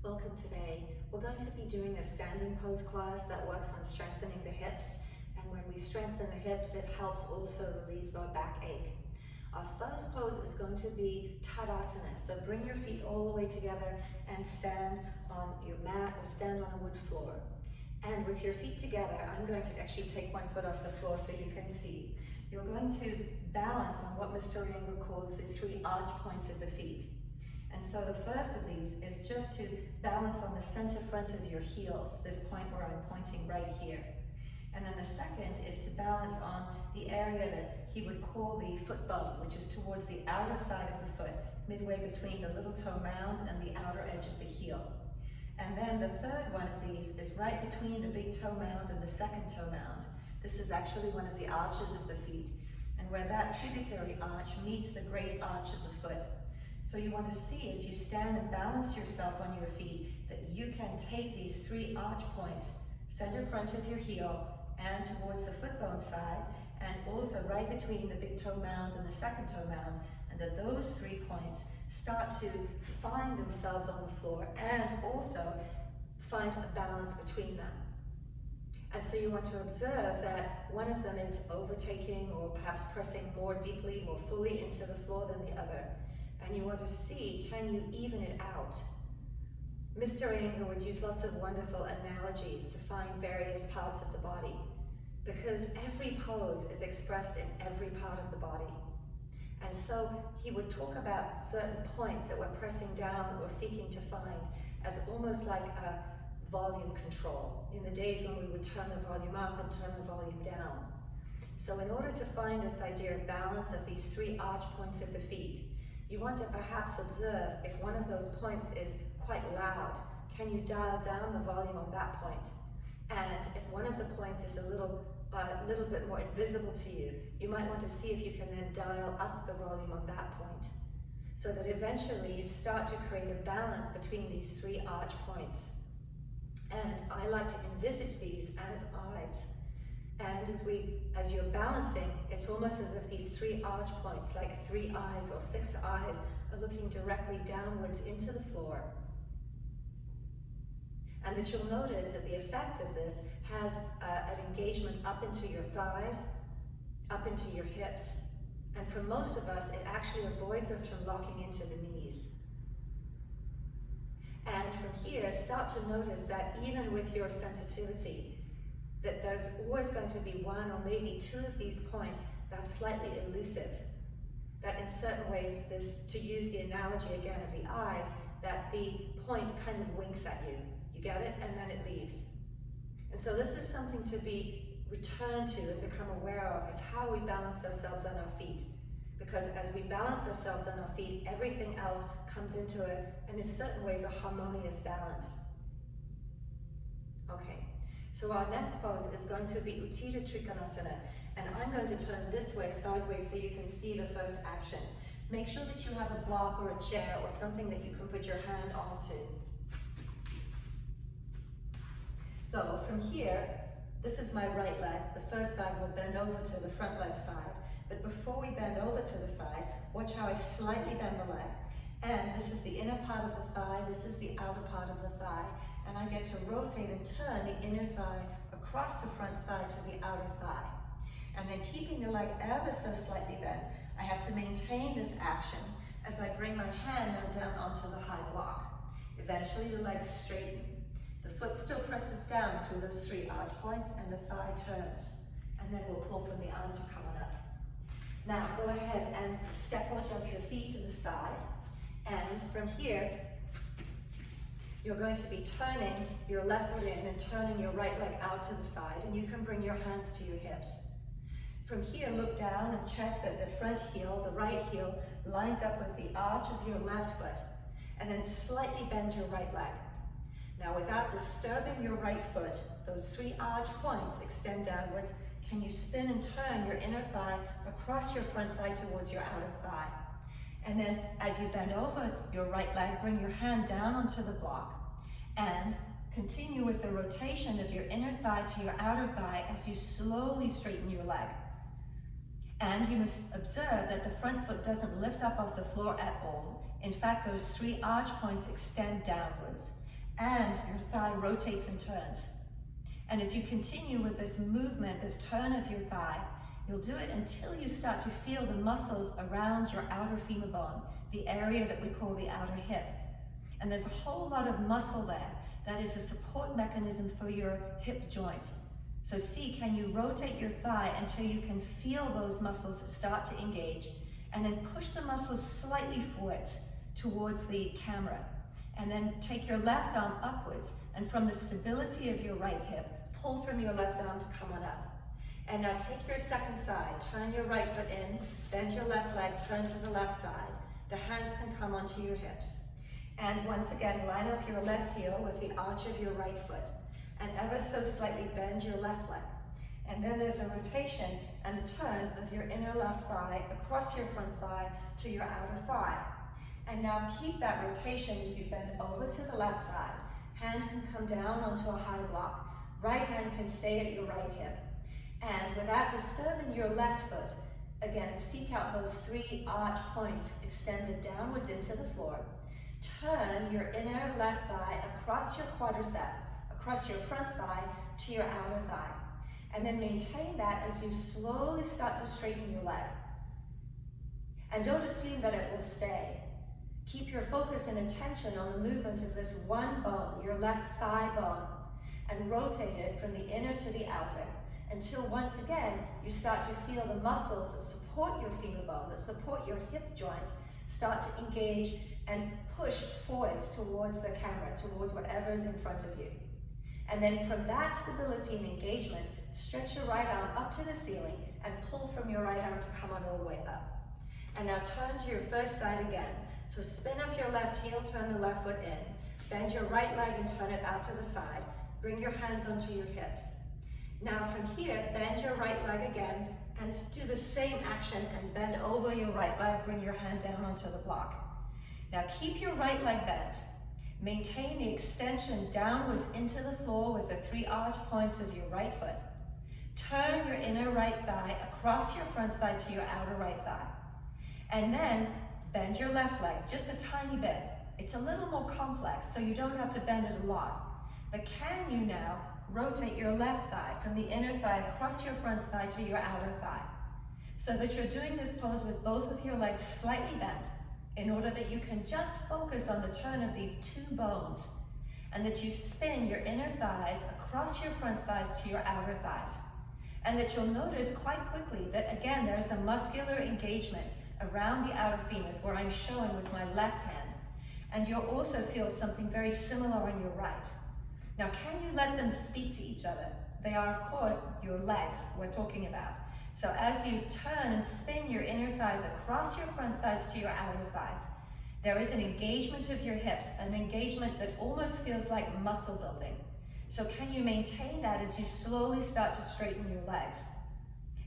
Welcome today. We're going to be doing a standing pose class that works on strengthening the hips. And when we strengthen the hips, it helps also relieve low backache. Our first pose is going to be Tadasana. So bring your feet all the way together and stand on your mat or stand on a wood floor. And with your feet together, I'm going to actually take one foot off the floor so you can see. You're going to balance on what Mr. Iyengar calls the 3 arch points of the feet. And so the first of these is just to balance on the center front of your heels, this point where I'm pointing right here. And then the second is to balance on the area that he would call the foot bone, which is towards the outer side of the foot, midway between the little toe mound and the outer edge of the heel. And then the third one of these is right between the big toe mound and the second toe mound. This is actually one of the arches of the feet, and where that tributary arch meets the great arch of the foot. So you want to see as you stand and balance yourself on your feet that you can take these 3 arch points, center front of your heel and towards the foot bone side, and also right between the big toe mound and the second toe mound, and that those 3 points start to find themselves on the floor and also find a balance between them. And so you want to observe that one of them is overtaking or perhaps pressing more deeply, more fully into the floor than the other. And you want to see, can you even it out? Mr. Iyengar would use lots of wonderful analogies to find various parts of the body, because every pose is expressed in every part of the body. And so he would talk about certain points that we're pressing down or seeking to find as almost like a volume control, in the days when we would turn the volume up and turn the volume down. So in order to find this idea of balance of these 3 arch points of the feet, you want to perhaps observe if one of those points is quite loud, can you dial down the volume on that point? And if one of the points is a little bit more invisible to you, you might want to see if you can then dial up the volume on that point, so that eventually you start to create a balance between these 3 arch points. And I like to envisage these as eyes. And as you're balancing, it's almost as if these 3 arch points, like 3 eyes or 6 eyes, are looking directly downwards into the floor. And that you'll notice that the effect of this has an engagement up into your thighs, up into your hips. And for most of us, it actually avoids us from locking into the knees. And from here, start to notice that even with your sensitivity, that there's always going to be 1 or maybe 2 of these points that's slightly elusive. That in certain ways, to use the analogy again of the eyes, that the point kind of winks at you. You get it? And then it leaves. And so this is something to be returned to and become aware of, is how we balance ourselves on our feet. Because as we balance ourselves on our feet, everything else comes into and in certain ways, a harmonious balance. Okay. So our next pose is going to be Untitled Chapter, and I'm going to turn this way, sideways, so you can see the first action. Make sure that you have a block or a chair or something that you can put your hand onto. So from here, this is my right leg. The first side will bend over to the front leg side. But before we bend over to the side, watch how I slightly bend the leg. And this is the inner part of the thigh, this is the outer part of the thigh. And I get to rotate and turn the inner thigh across the front thigh to the outer thigh. And then keeping the leg ever so slightly bent, I have to maintain this action as I bring my hand now down onto the high block. Eventually the legs straighten. The foot still presses down through those 3 arch points and the thigh turns. And then we'll pull from the arm to come on up. Now go ahead and step or jump your feet to the side. And from here, you're going to be turning your left foot in and turning your right leg out to the side, and you can bring your hands to your hips. From here, look down and check that the front heel, the right heel, lines up with the arch of your left foot, and then slightly bend your right leg. Now, without disturbing your right foot, those 3 arch points extend downwards. Can you spin and turn your inner thigh across your front thigh towards your outer thigh? And then as you bend over your right leg, bring your hand down onto the block and continue with the rotation of your inner thigh to your outer thigh as you slowly straighten your leg. And you must observe that the front foot doesn't lift up off the floor at all. In fact, those 3 arch points extend downwards. and your thigh rotates and turns. And as you continue with this movement, this turn of your thigh, you'll do it until you start to feel the muscles around your outer femur bone, the area that we call the outer hip. And there's a whole lot of muscle there that is a support mechanism for your hip joint. So see, can you rotate your thigh until you can feel those muscles start to engage, and then push the muscles slightly forwards towards the camera. And then take your left arm upwards, and from the stability of your right hip, pull from your left arm to come on up. And now take your second side, turn your right foot in, bend your left leg, turn to the left side. The hands can come onto your hips. And once again, line up your left heel with the arch of your right foot, and ever so slightly bend your left leg. And then there's a rotation and a turn of your inner left thigh across your front thigh to your outer thigh. And now keep that rotation as you bend over to the left side. Hand can come down onto a high block. Right hand can stay at your right hip. And without disturbing your left foot, again, seek out those 3 arch points extended downwards into the floor. Turn your inner left thigh across your quadricep, across your front thigh to your outer thigh. And then maintain that as you slowly start to straighten your leg. And don't assume that it will stay. Keep your focus and attention on the movement of this one bone, your left thigh bone, and rotate it from the inner to the outer, until once again you start to feel the muscles that support your femur bone, that support your hip joint, start to engage and push forwards towards the camera, towards whatever is in front of you. And then from that stability and engagement, stretch your right arm up to the ceiling and pull from your right arm to come on all the way up. And now turn to your first side again. So spin up your left heel, turn the left foot in, bend your right leg and turn it out to the side. Bring your hands onto your hips. Now from here, bend your right leg again and do the same action and bend over your right leg, bring your hand down onto the block. Now keep your right leg bent. Maintain the extension downwards into the floor with the 3 arch points of your right foot. Turn your inner right thigh across your front thigh to your outer right thigh. And then bend your left leg just a tiny bit. It's a little more complex, so you don't have to bend it a lot. But can you now rotate your left thigh from the inner thigh across your front thigh to your outer thigh, so that you're doing this pose with both of your legs slightly bent, in order that you can just focus on the turn of these 2 bones, and that you spin your inner thighs across your front thighs to your outer thighs. And that you'll notice quite quickly that again, there's a muscular engagement around the outer femurs where I'm showing with my left hand. And you'll also feel something very similar on your right. Now, can you let them speak to each other? They are, of course, your legs we're talking about. So as you turn and spin your inner thighs across your front thighs to your outer thighs, there is an engagement of your hips, an engagement that almost feels like muscle building. So can you maintain that as you slowly start to straighten your legs?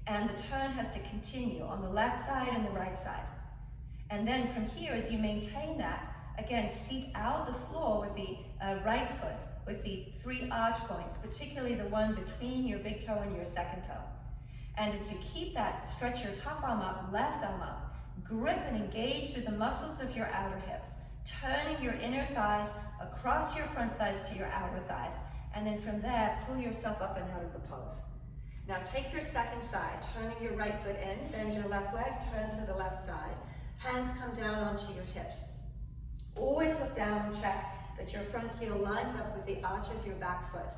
And the turn has to continue on the left side and the right side. And then from here, as you maintain that, again, seek out the floor with the right foot, with the 3 arch points, particularly the one between your big toe and your second toe. And as you keep that, stretch your top arm up, left arm up, grip and engage through the muscles of your outer hips, turning your inner thighs across your front thighs to your outer thighs, and then from there, pull yourself up and out of the pose. Now take your second side, turning your right foot in, bend your left leg, turn to the left side. Hands come down onto your hips. Always look down and check that your front heel lines up with the arch of your back foot.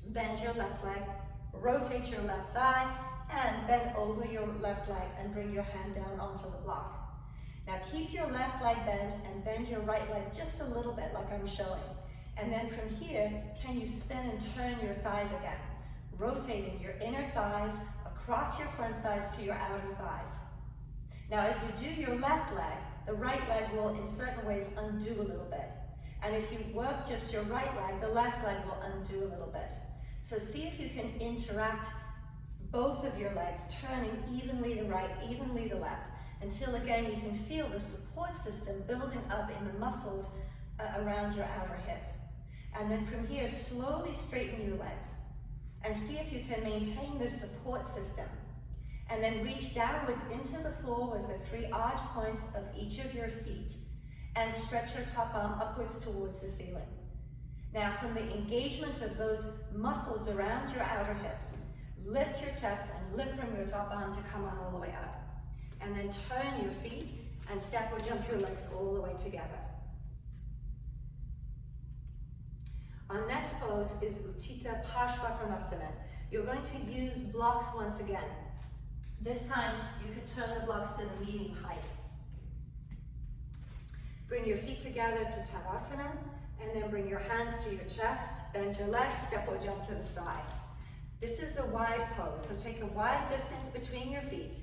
Bend your left leg, rotate your left thigh, and bend over your left leg and bring your hand down onto the block. Now keep your left leg bent and bend your right leg just a little bit like I'm showing. And then from here, can you spin and turn your thighs again, rotating your inner thighs across your front thighs to your outer thighs. Now as you do your left leg, the right leg will in certain ways undo a little bit. And if you work just your right leg, the left leg will undo a little bit. So see if you can interact both of your legs, turning evenly the right, evenly the left, until again you can feel the support system building up in the muscles around your outer hips. And then from here, slowly straighten your legs and see if you can maintain this support system. And then reach downwards into the floor with the 3 arch points of each of your feet and stretch your top arm upwards towards the ceiling. Now from the engagement of those muscles around your outer hips, lift your chest and lift from your top arm to come on all the way up. And then turn your feet and step or jump your legs all the way together. Our next pose is Uttita Parshvakonasana. You're going to use blocks once again. This time you can turn the blocks to the meeting height. Bring your feet together to Tadasana, and then bring your hands to your chest, bend your legs, step or jump to the side. This is a wide pose, so take a wide distance between your feet,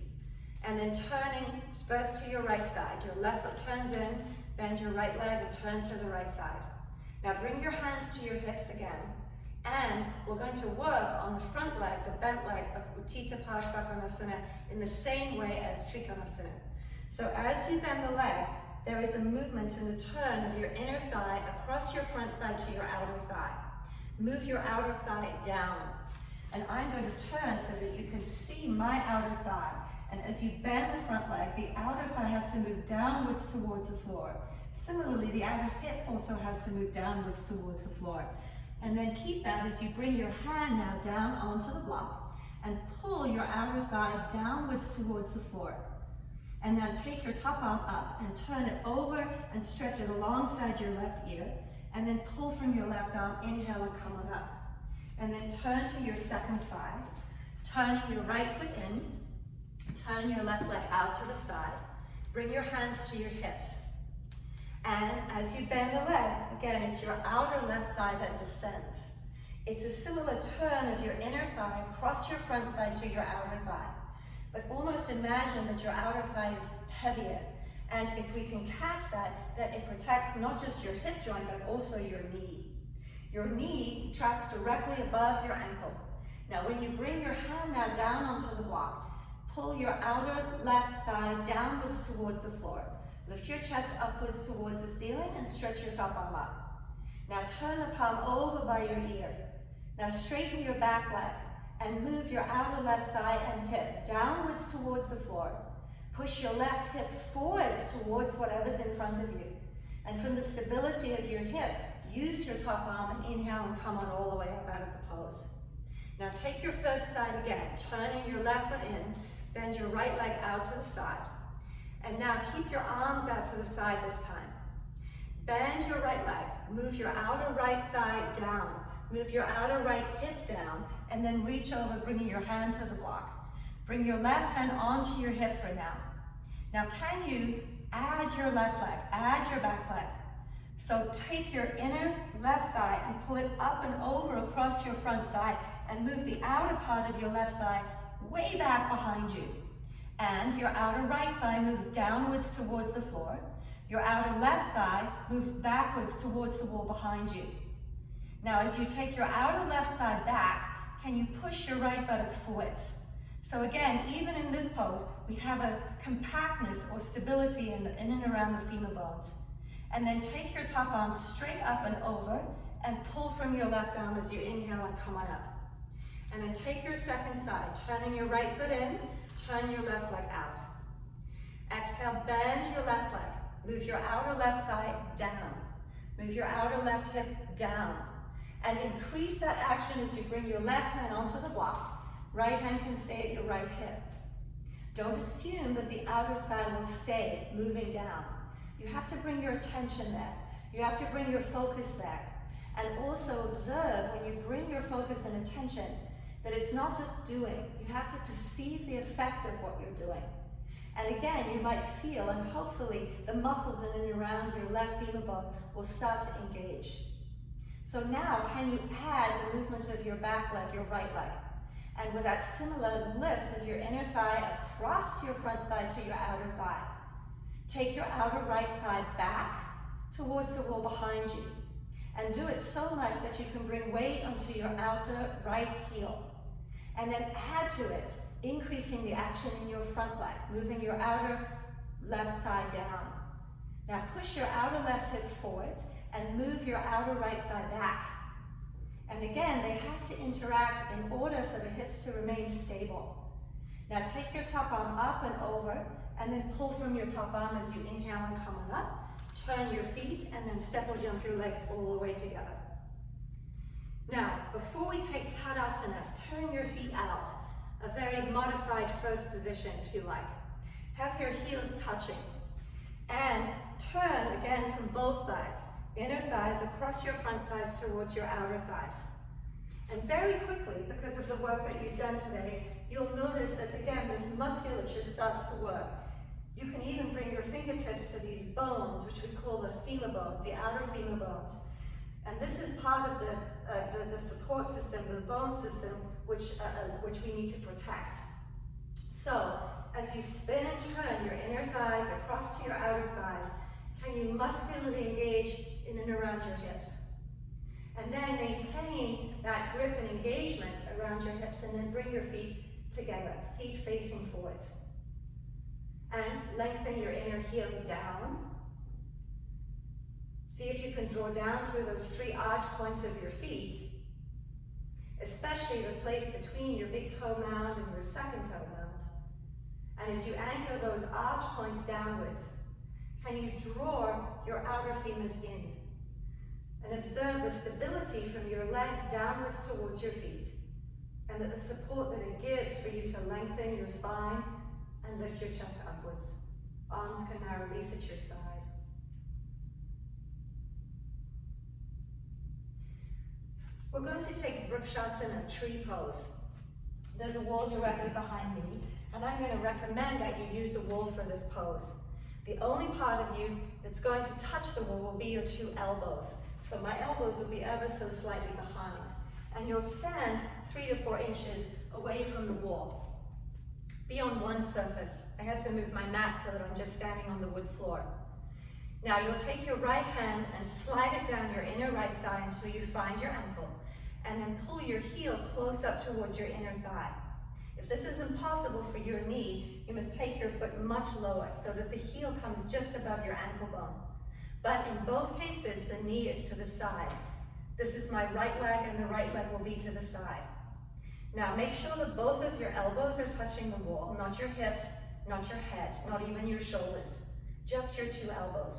and then turning first to your right side. Your left foot turns in, bend your right leg and turn to the right side. Now bring your hands to your hips again, and we're going to work on the front leg, the bent leg of Uttita Parshvakonasana in the same way as Trikonasana. So as you bend the leg, there is a movement in the turn of your inner thigh across your front thigh to your outer thigh. Move your outer thigh down. And I'm going to turn so that you can see my outer thigh. And as you bend the front leg, the outer thigh has to move downwards towards the floor. Similarly, the outer hip also has to move downwards towards the floor. And then keep that as you bring your hand now down onto the block and pull your outer thigh downwards towards the floor. And now take your top arm up and turn it over and stretch it alongside your left ear. And then pull from your left arm, inhale and come on up. And then turn to your second side, turning your right foot in, turn your left leg out to the side, bring your hands to your hips. And as you bend the leg, again, it's your outer left thigh that descends. It's a similar turn of your inner thigh across your front thigh to your outer thigh. But almost imagine that your outer thigh is heavier. And if we can catch that it protects not just your hip joint, but also your knee. Your knee tracks directly above your ankle. Now when you bring your hand now down onto the block, pull your outer left thigh downwards towards the floor. Lift your chest upwards towards the ceiling and stretch your top arm up. Now turn the palm over by your ear. Now straighten your back leg and move your outer left thigh and hip downwards towards the floor. Push your left hip forwards towards whatever's in front of you. And from the stability of your hip, use your top arm and inhale and come on all the way up out of the pose. Now take your first side again, turning your left foot in, bend your right leg out to the side. And now keep your arms out to the side this time. Bend your right leg, move your outer right thigh down, move your outer right hip down, and then reach over, bringing your hand to the block. Bring your left hand onto your hip for now. Now can you add your left leg, add your back leg? So take your inner left thigh and pull it up and over across your front thigh and move the outer part of your left thigh way back behind you. And your outer right thigh moves downwards towards the floor. Your outer left thigh moves backwards towards the wall behind you. Now as you take your outer left thigh back, can you push your right buttock forwards? So again, even in this pose, we have a compactness or stability in and around the femur bones. And then take your top arm straight up and over and pull from your left arm as you inhale and come on up. And then take your second side, turning your right foot in, turn your left leg out. Exhale, bend your left leg. Move your outer left thigh down. Move your outer left hip down. And increase that action as you bring your left hand onto the block. Right hand can stay at your right hip. Don't assume that the outer thigh will stay moving down. You have to bring your attention there. You have to bring your focus there. And also observe when you bring your focus and attention that it's not just doing. You have to perceive the effect of what you're doing. And again, you might feel, and hopefully the muscles in and around your left femur bone will start to engage. So now, can you add the movement of your back leg, your right leg? And with that similar lift of your inner thigh across your front thigh to your outer thigh. Take your outer right thigh back towards the wall behind you. And do it so much that you can bring weight onto your outer right heel. And then add to it, increasing the action in your front leg, moving your outer left thigh down. Now push your outer left hip forward and move your outer right thigh back. And again, they have to interact in order for the hips to remain stable. Now take your top arm up and over, and then pull from your top arm as you inhale and come on up. Turn your feet, and then step or jump your legs all the way together. Now, before we take Tadasana, turn your feet out. A very modified first position, if you like. Have your heels touching. And turn again from both thighs. Inner thighs across your front thighs towards your outer thighs. And very quickly, because of the work that you've done today, you'll notice that again, this musculature starts to work. You can even bring your fingertips to these bones, which we call the femur bones, the outer femur bones. And this is part of the support system, the bone system, which we need to protect. So, as you spin and turn your inner thighs across to your outer thighs, can you muscularly engage in and around your hips? And then maintain that grip and engagement around your hips, and then bring your feet together, feet facing forwards. And lengthen your inner heels down. See if you can draw down through those 3 arch points of your feet, especially the place between your big toe mound and your second toe mound. And as you anchor those arch points downwards, can you draw your outer femurs in? And observe the stability from your legs downwards towards your feet, and that the support that it gives for you to lengthen your spine and lift your chest upwards. Arms can now release at your side. We're going to take Vrikshasana, tree pose. There's a wall directly behind me, and I'm going to recommend that you use the wall for this pose. The only part of you that's going to touch the wall will be your 2 elbows. So my elbows will be ever so slightly behind. And you'll stand 3 to 4 inches away from the wall. Be on one surface. I had to move my mat so that I'm just standing on the wood floor. Now you'll take your right hand and slide it down your inner right thigh until you find your ankle, and then pull your heel close up towards your inner thigh. If this is impossible for your knee, you must take your foot much lower so that the heel comes just above your ankle bone. But in both cases, the knee is to the side. This is my right leg, and the right leg will be to the side. Now make sure that both of your elbows are touching the wall, not your hips, not your head, not even your shoulders, just your 2 elbows.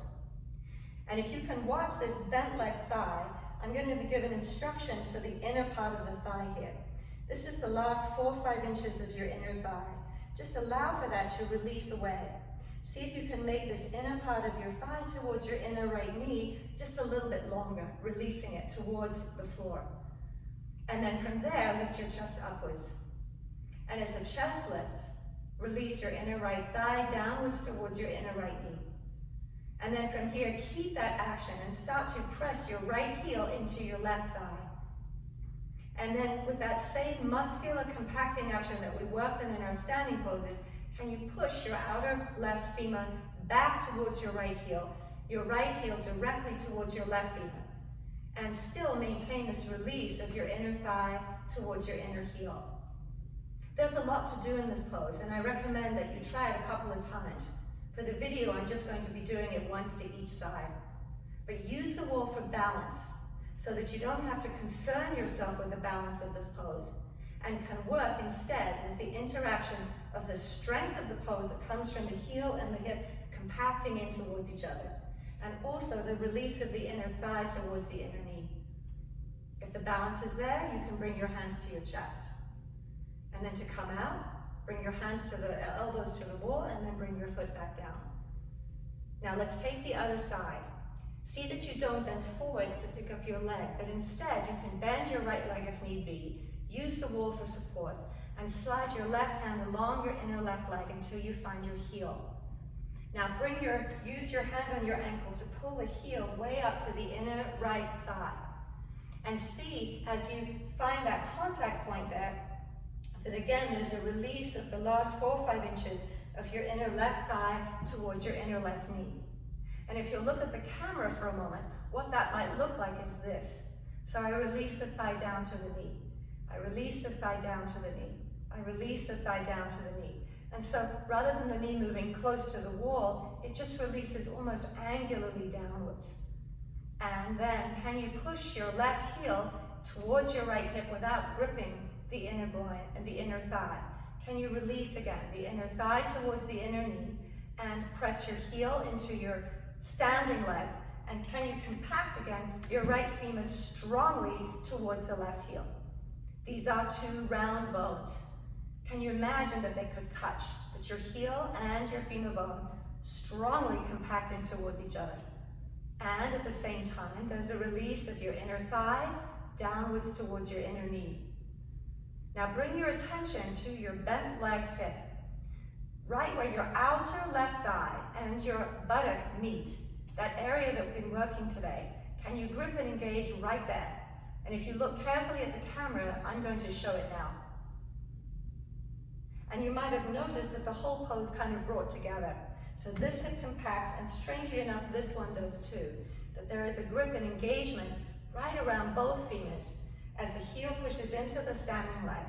And if you can watch this bent leg thigh, I'm going to give an instruction for the inner part of the thigh here. This is the last 4 or 5 inches of your inner thigh. Just allow for that to release away. See if you can make this inner part of your thigh towards your inner right knee just a little bit longer, releasing it towards the floor. And then from there, lift your chest upwards. And as the chest lifts, release your inner right thigh downwards towards your inner right knee. And then from here, keep that action and start to press your right heel into your left thigh. And then with that same muscular compacting action that we worked in our standing poses, can you push your outer left femur back towards your right heel directly towards your left femur, and still maintain this release of your inner thigh towards your inner heel. There's a lot to do in this pose, and I recommend that you try it a couple of times. For the video, I'm just going to be doing it once to each side. But use the wall for balance, so that you don't have to concern yourself with the balance of this pose, and can work instead with the interaction of the strength of the pose that comes from the heel and the hip compacting in towards each other, and also the release of the inner thigh towards the inner knee. If the balance is there, you can bring your hands to your chest. And then to come out, bring your hands to the elbows to the wall, and then bring your foot back down. Now let's take the other side. See that you don't bend forwards to pick up your leg, but instead you can bend your right leg if need be, use the wall for support, and slide your left hand along your inner left leg until you find your heel. Now use your hand on your ankle to pull the heel way up to the inner right thigh. And see, as you find that contact point there, that again there's a release of the last 4 or 5 inches of your inner left thigh towards your inner left knee. And if you look at the camera for a moment, what that might look like is this. So I release the thigh down to the knee. I release the thigh down to the knee. I release the thigh down to the knee. And so rather than the knee moving close to the wall, it just releases almost angularly downwards. And then can you push your left heel towards your right hip without gripping the inner groin and the inner thigh? Can you release again the inner thigh towards the inner knee and press your heel into your standing leg And can you compact again your right femur strongly towards the left heel? These are two round bones. Can you imagine that they could touch, that your heel and your femur bone strongly compact in towards each other? And at the same time, there's a release of your inner thigh downwards towards your inner knee. Now bring your attention to your bent leg hip, right where your outer left thigh and your buttock meet, that area that we've been working today. Can you grip and engage right there? And if you look carefully at the camera, I'm going to show it now. And you might have noticed that the whole pose kind of brought together. So this hip compacts, and strangely enough, this one does too. That there is a grip and engagement right around both femurs as the heel pushes into the standing leg.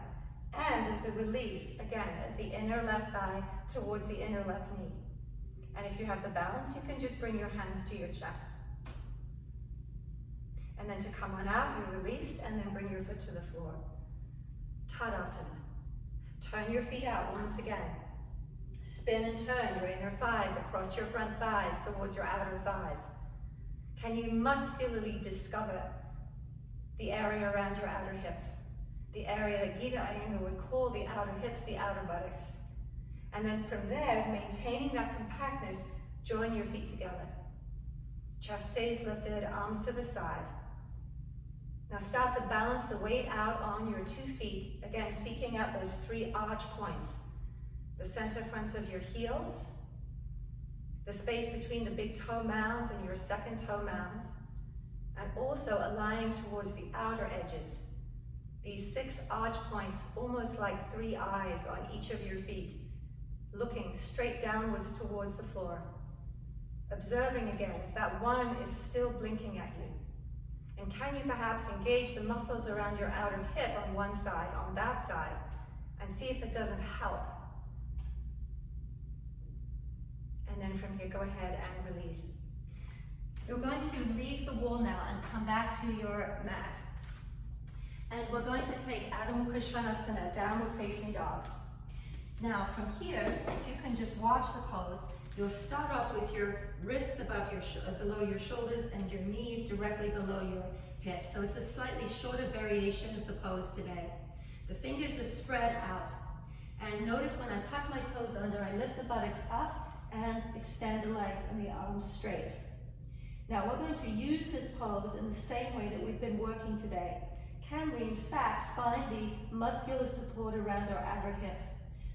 And there's a release, again, of the inner left thigh towards the inner left knee. And if you have the balance, you can just bring your hands to your chest. And then to come on out, you release, and then bring your foot to the floor. Tadasana. Turn your feet out once again. Spin and turn your inner thighs across your front thighs towards your outer thighs. Can you muscularly discover the area around your outer hips? The area that Gita Iyengar would call the outer hips, the outer buttocks. And then from there, maintaining that compactness, join your feet together. Chest stays lifted, arms to the side. Now start to balance the weight out on your 2 feet, again seeking out those 3 arch points. The center fronts of your heels, the space between the big toe mounds and your second toe mounds, and also aligning towards the outer edges. These 6 arch points, almost like 3 eyes on each of your feet, looking straight downwards towards the floor. Observing again if that one is still blinking at you. And can you perhaps engage the muscles around your outer hip on one side, on that side, and see if it doesn't help. And then from here, go ahead and release. You're going to leave the wall now and come back to your mat. And we're going to take Adho Mukha Svanasana, downward facing dog. Now from here, if you can just watch the pose, you'll start off with your wrists above below your shoulders and your knees directly below your hips. So it's a slightly shorter variation of the pose today. The fingers are spread out. And notice when I tuck my toes under, I lift the buttocks up and extend the legs and the arms straight. Now we're going to use this pose in the same way that we've been working today. Can we in fact find the muscular support around our outer hips?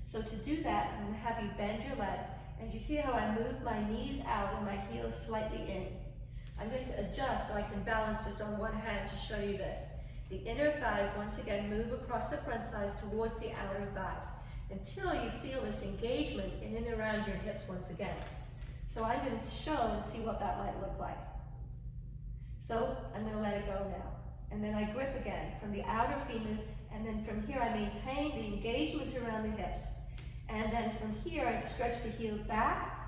So to do that, I'm going to have you bend your legs. And you see how I move my knees out and my heels slightly in. I'm going to adjust so I can balance just on one hand to show you this. The inner thighs once again move across the front thighs towards the outer thighs until you feel this engagement in and around your hips once again. So I'm going to show and see what that might look like. So I'm going to let it go now. And then I grip again from the outer femurs, and then from here I maintain the engagement around the hips. And then from here, I stretch the heels back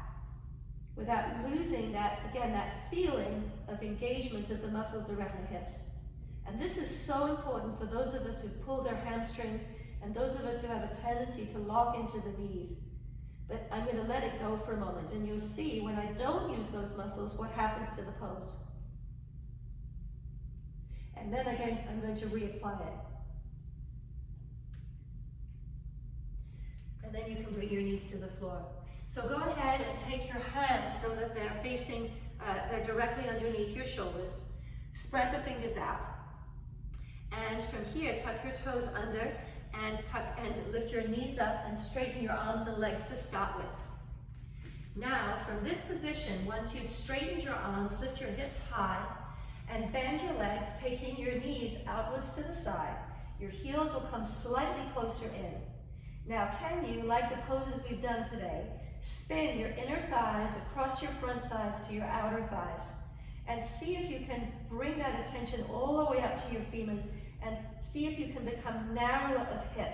without losing that, again, that feeling of engagement of the muscles around the hips. And this is so important for those of us who pulled our hamstrings and those of us who have a tendency to lock into the knees. But I'm going to let it go for a moment, and you'll see when I don't use those muscles, what happens to the pose. And then I'm going to reapply it. And then you can bring your knees to the floor. So go ahead and take your hands so that they're facing, they're directly underneath your shoulders. Spread the fingers out. And from here, tuck your toes under and lift your knees up and straighten your arms and legs to start with. Now, from this position, once you've straightened your arms, lift your hips high and bend your legs, taking your knees outwards to the side. Your heels will come slightly closer in. Now, can you, like the poses we've done today, spin your inner thighs across your front thighs to your outer thighs, and see if you can bring that attention all the way up to your femurs, and see if you can become narrower of hip.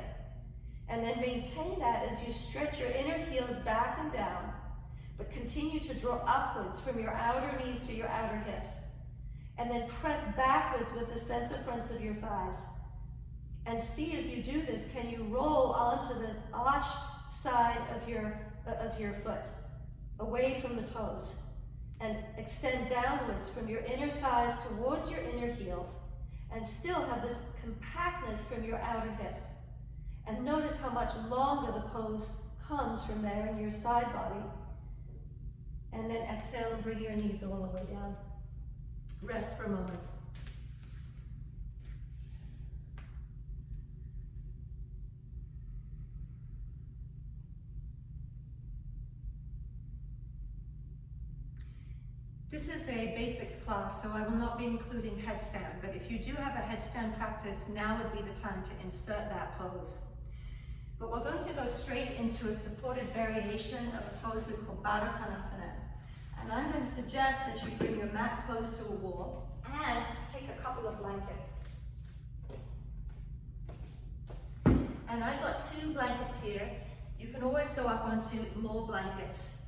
And then maintain that as you stretch your inner heels back and down, but continue to draw upwards from your outer knees to your outer hips. And then press backwards with the center fronts of your thighs. And see as you do this, can you roll onto the arch side of your foot, away from the toes. And extend downwards from your inner thighs towards your inner heels, and still have this compactness from your outer hips. And notice how much longer the pose comes from there in your side body. And then exhale and bring your knees all the way down. Rest for a moment. This is a basics class, so I will not be including headstand, but if you do have a headstand practice, now would be the time to insert that pose. But we're going to go straight into a supported variation of a pose we call Dandasana. And I'm going to suggest that you bring your mat close to a wall and take a couple of blankets. And I've got 2 blankets here. You can always go up onto more blankets.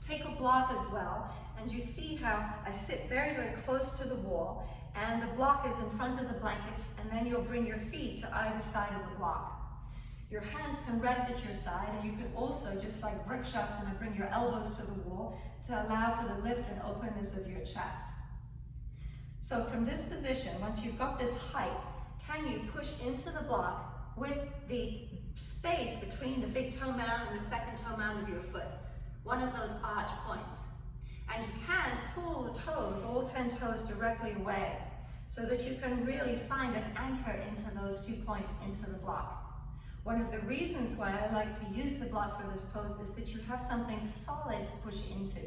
Take a block as well. And you see how I sit very, very close to the wall, and the block is in front of the blankets, and then you'll bring your feet to either side of the block. Your hands can rest at your side, and you can also, just like Vrikshasana, bring your elbows to the wall to allow for the lift and openness of your chest. So from this position, once you've got this height, can you push into the block with the space between the big toe mound and the second toe mound of your foot, one of those arch points. And you can pull the toes, all 10 toes, directly away so that you can really find an anchor into those 2 points into the block. One of the reasons why I like to use the block for this pose is that you have something solid to push into.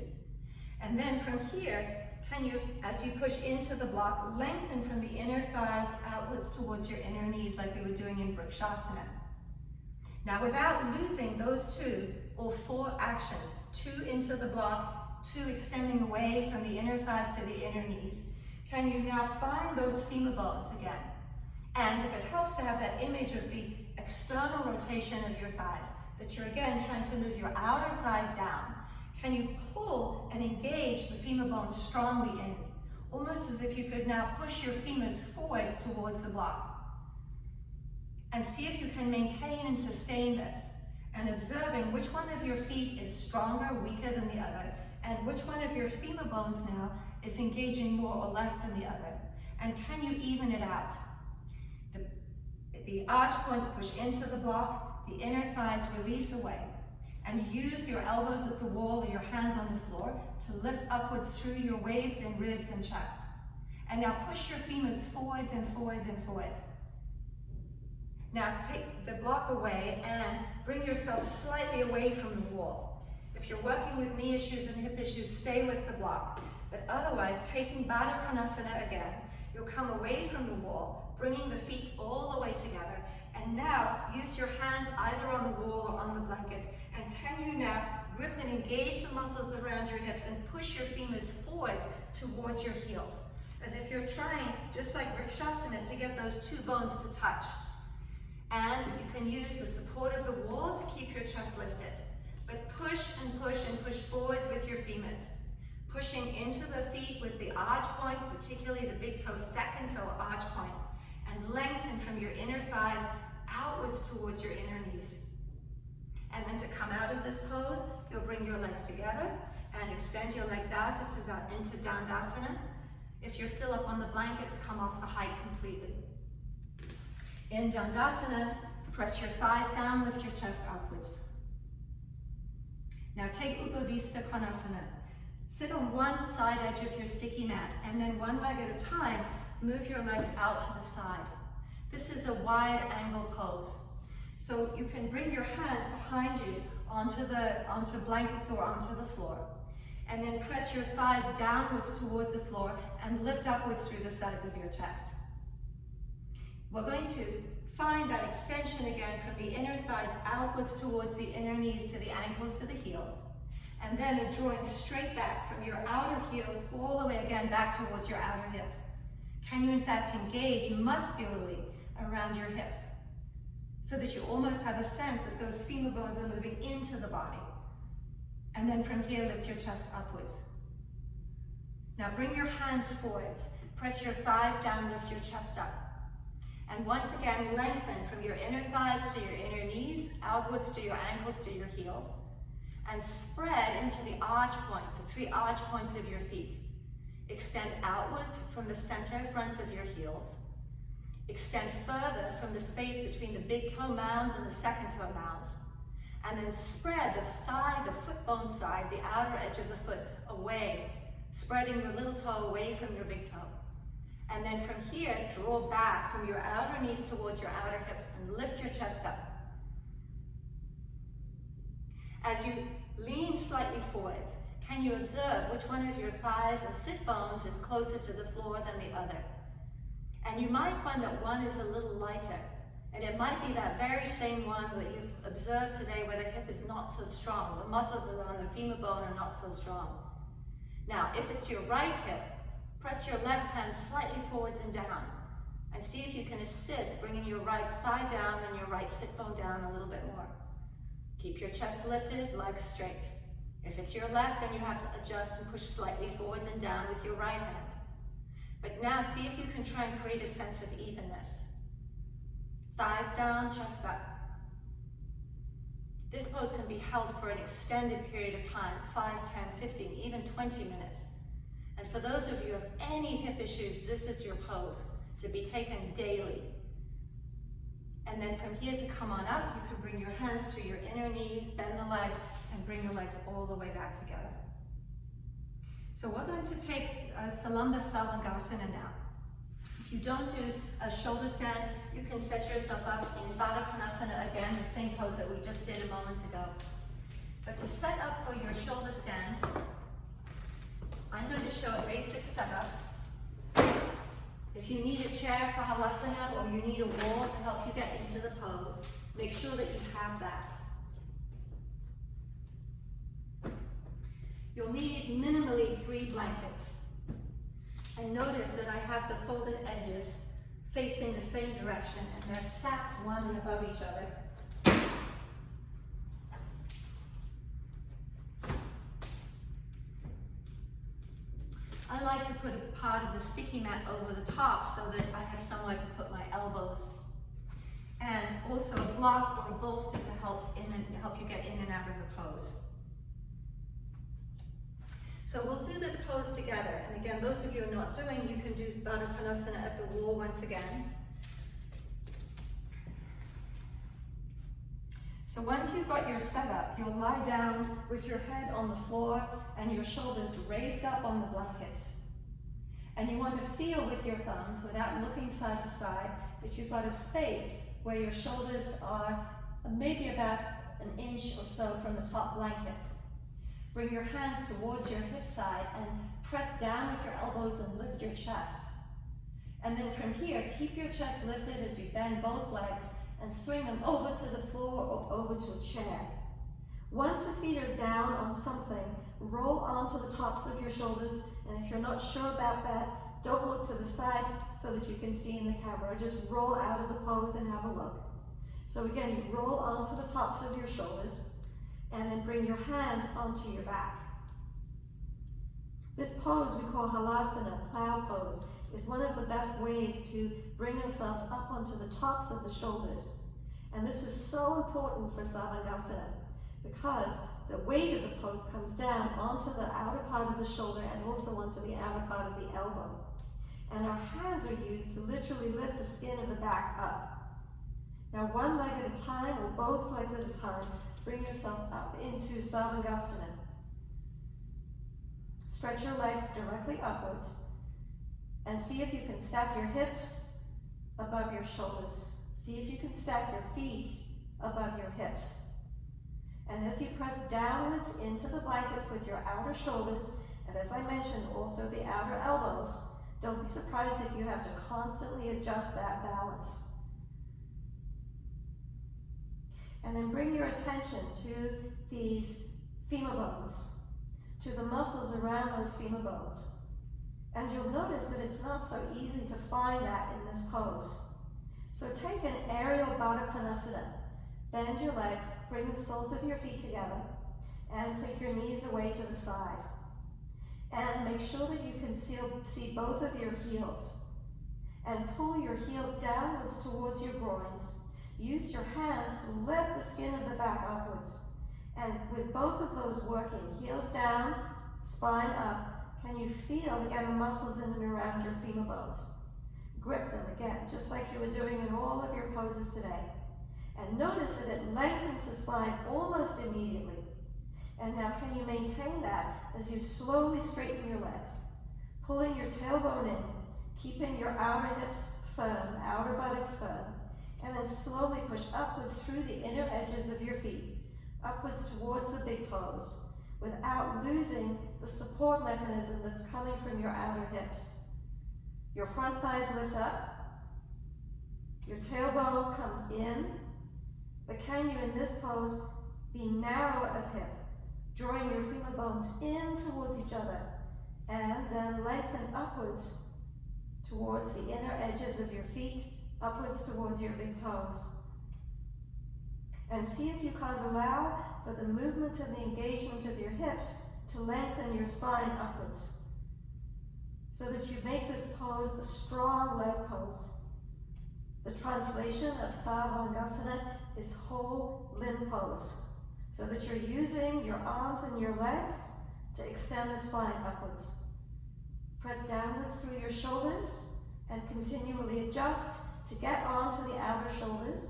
And then from here, can you, as you push into the block, lengthen from the inner thighs outwards towards your inner knees like we were doing in Vrikshasana. Now without losing those 2 or 4 actions, 2 into the block, 2 extending away from the inner thighs to the inner knees, can you now find those femur bones again? And if it helps to have that image of the external rotation of your thighs, that you're again trying to move your outer thighs down, can you pull and engage the femur bones strongly in, almost as if you could now push your femurs forwards towards the block. And see if you can maintain and sustain this, and observing which one of your feet is stronger, weaker than the other, and which one of your femur bones now is engaging more or less than the other. And can you even it out? The arch points push into the block, the inner thighs release away, and use your elbows at the wall or your hands on the floor to lift upwards through your waist and ribs and chest. And now push your femurs forwards and forwards and forwards. Now take the block away and bring yourself slightly away from the wall. If you're working with knee issues and hip issues, stay with the block. But otherwise, taking Dandasana again, you'll come away from the wall, bringing the feet all the way together. And now use your hands either on the wall or on the blankets. And can you now grip and engage the muscles around your hips and push your femurs forwards towards your heels? As if you're trying, just like Vrikshasana, to get those 2 bones to touch. And you can use the support of the wall to keep your chest lifted. But push and push and push forwards with your femurs. Pushing into the feet with the arch points, particularly the big toe, second toe arch point. And lengthen from your inner thighs outwards towards your inner knees. And then to come out of this pose, you'll bring your legs together and extend your legs out into Dandasana. If you're still up on the blankets, come off the height completely. In Dandasana, press your thighs down, lift your chest upwards. Now take Upavista Konasana. Sit on one side edge of your sticky mat, and then one leg at a time, move your legs out to the side. This is a wide angle pose. So you can bring your hands behind you onto blankets or onto the floor. And then press your thighs downwards towards the floor and lift upwards through the sides of your chest. We're going to find that extension again from the inner thighs outwards towards the inner knees to the ankles to the heels. And then a drawing straight back from your outer heels all the way again back towards your outer hips. Can you in fact engage muscularly around your hips so that you almost have a sense that those femur bones are moving into the body. And then from here, lift your chest upwards. Now bring your hands forwards. Press your thighs down, lift your chest up. And once again, lengthen from your inner thighs to your inner knees, outwards to your ankles to your heels. and spread into the arch points, the 3 arch points of your feet. Extend outwards from the center front of your heels. Extend further from the space between the big toe mounds and the second toe mounds. And then spread the side, the foot bone side, the outer edge of the foot away, spreading your little toe away from your big toe. And then from here, draw back from your outer knees towards your outer hips and lift your chest up. As you lean slightly forwards, can you observe which one of your thighs and sit bones is closer to the floor than the other? And you might find that one is a little lighter, and it might be that very same one that you've observed today where the hip is not so strong. The muscles around the femur bone are not so strong. Now, if it's your right hip, press your left hand slightly forwards and down, and see if you can assist bringing your right thigh down and your right sit bone down a little bit more. Keep your chest lifted, legs straight. If it's your left, then you have to adjust and push slightly forwards and down with your right hand. But now see if you can try and create a sense of evenness. Thighs down, chest up. This pose can be held for an extended period of time, 5, 10, 15, even 20 minutes. And for those of you who have any hip issues, this is your pose to be taken daily. And then from here to come on up, you can bring your hands to your inner knees, bend the legs, and bring the legs all the way back together. So we're going to take Sarvangasana now. If you don't do a shoulder stand, you can set yourself up in Dandasana again, the same pose that we just did a moment ago. But to set up for your shoulder stand, I'm going to show a basic setup. If you need a chair for Halasana or you need a wall to help you get into the pose, make sure that you have that. You'll need minimally 3 blankets. And notice that I have the folded edges facing the same direction and they're stacked one above each other. I like to put a part of the sticky mat over the top so that I have somewhere to put my elbows. And also a block or a bolster to help you get in and out of the pose. So we'll do this pose together. And again, those of you who are not doing, you can do Dandasana at the wall once again. So once you've got your setup, you'll lie down with your head on the floor and your shoulders raised up on the blankets. And you want to feel with your thumbs, without looking side to side, that you've got a space where your shoulders are maybe about an inch or so from the top blanket. Bring your hands towards your hip side and press down with your elbows and lift your chest. And then from here, keep your chest lifted as you bend both legs and swing them over to the floor or over to a chair. Once the feet are down on something, roll onto the tops of your shoulders, and if you're not sure about that, don't look to the side so that you can see in the camera. Just roll out of the pose and have a look. So again, you roll onto the tops of your shoulders, and then bring your hands onto your back. This pose we call Halasana, Plow Pose, is one of the best ways to bring ourselves up onto the tops of the shoulders. And this is so important for Sarvangasana because the weight of the pose comes down onto the outer part of the shoulder and also onto the outer part of the elbow. And our hands are used to literally lift the skin of the back up. Now, one leg at a time or both legs at a time, bring yourself up into Sarvangasana. Stretch your legs directly upwards and see if you can stack your hips above your shoulders. See if you can stack your feet above your hips. And as you press downwards into the blankets with your outer shoulders, and as I mentioned, also the outer elbows, don't be surprised if you have to constantly adjust that balance. And then bring your attention to these femur bones, to the muscles around those femur bones. And you'll notice that it's not so easy to find that in this pose. So take an aerial Dandasana. Bend your legs, bring the soles of your feet together, and take your knees away to the side. And make sure that you can see both of your heels. And pull your heels downwards towards your groins. Use your hands to lift the skin of the back upwards. And with both of those working, heels down, spine up, can you feel again the muscles in and around your femur bones? Grip them again, just like you were doing in all of your poses today. And notice that it lengthens the spine almost immediately. And now can you maintain that as you slowly straighten your legs, pulling your tailbone in, keeping your outer hips firm, outer buttocks firm, and then slowly push upwards through the inner edges of your feet, upwards towards the big toes, without losing the support mechanism that's coming from your outer hips. Your front thighs lift up, your tailbone comes in, but can you in this pose be narrow of hip, drawing your femur bones in towards each other, and then lengthen upwards towards the inner edges of your feet, upwards towards your big toes. And see if you can't allow for the movement and the engagement of your hips to lengthen your spine upwards, so that you make this pose a strong leg pose. The translation of Sarvangasana is whole limb pose, so that you're using your arms and your legs to extend the spine upwards. Press downwards through your shoulders and continually adjust to get onto the outer shoulders,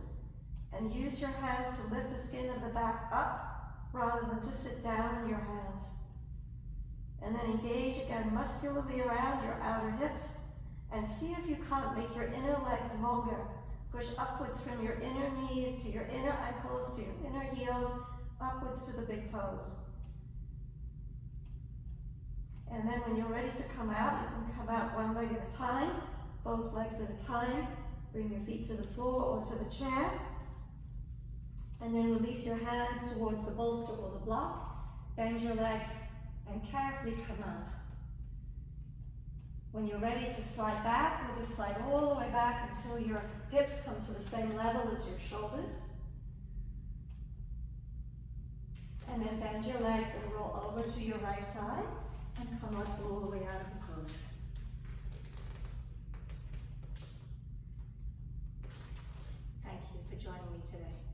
and use your hands to lift the skin of the back up rather than to sit down in your hands. And then engage again muscularly around your outer hips, and see if you can't make your inner legs longer. Push upwards from your inner knees to your inner ankles, to your inner heels, upwards to the big toes. And then when you're ready to come out, you can come out one leg at a time, both legs at a time. Bring your feet to the floor or to the chair. And then release your hands towards the bolster or the block. Bend your legs and carefully come out. When you're ready to slide back, you'll just slide all the way back until your hips come to the same level as your shoulders. And then bend your legs and roll over to your right side and come up all the way out of the pose. Thank you for joining me today.